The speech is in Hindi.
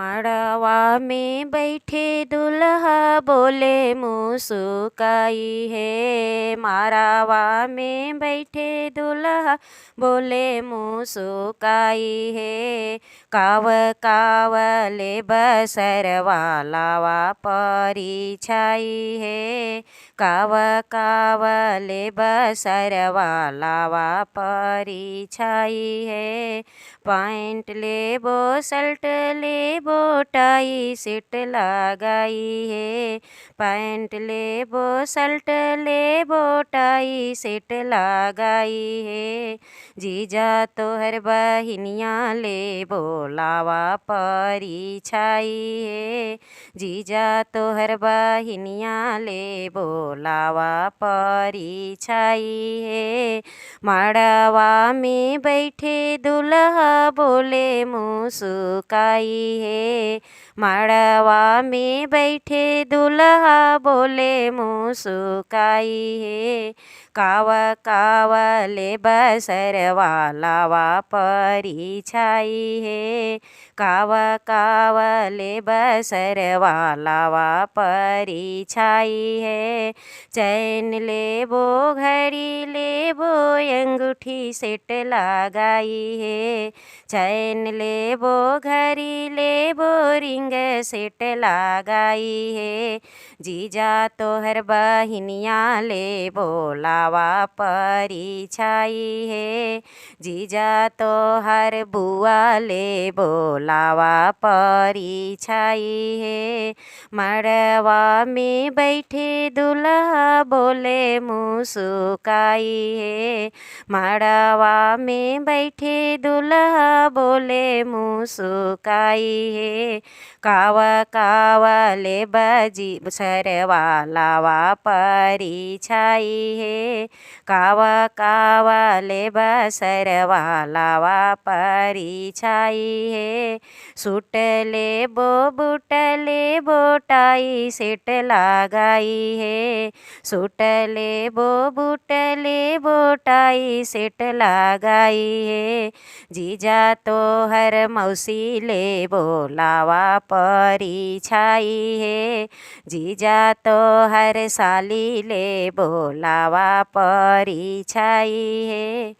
मड़वा में बैठे दुल्हा बोले मुस्काई है। मड़वा में बैठे दुल्हा बोले मुस्काई है। काव काव ले बसरवा लावा परी छाई है। काव काव ले बसरवा लावा परी छाई है। पैंट लेबो शर्ट लेबो टाई सेट लगाई है। पैंट लेबो शर्ट लेबो टाई सेट लगाई है। जीजा तोहर बहिनिया लेबो लावा परी छाई है। जीजा तोहर बहिनिया लेबो लावा परी छाई है। मड़वा में बैठे दुल्हा बोले मुस्काई है। मड़वा में बैठे दुल्हा बोले मुस्काई है। कावा कावा ले बसरवा लावा परी छाई है। कावा कावा ले बसरवा लावा परी छाई है। चैन लेबो घड़ी लेबो अंगूठी सेट लगाई है। चैन लेबो घड़ी लेबो रिंग सेट लगाई है। जीजा तोहर बहिनिया लेबो लावा परी छाई है। जीजा तोहर बुआ लेबो लावा परी छाई है। मड़वा में बैठे दुल्हा बोले मुस्काई है। मड़वा में बैठे दुल्हा बोले मुस्काई है। कावा कावा ले बजी सरवा लावा परी छाई है। कावा कावा ले बसरवा लावा परी छाई है। सूट लेबो बूट लेबो टाई सेट लगाई है। सूट लेबो बूट लेबो टाई सेट लगाई है। जीजा तोहर मौसी लेबो लावा परी छाई है। जीजा तोहर साली लेबो लावा परी छाई है।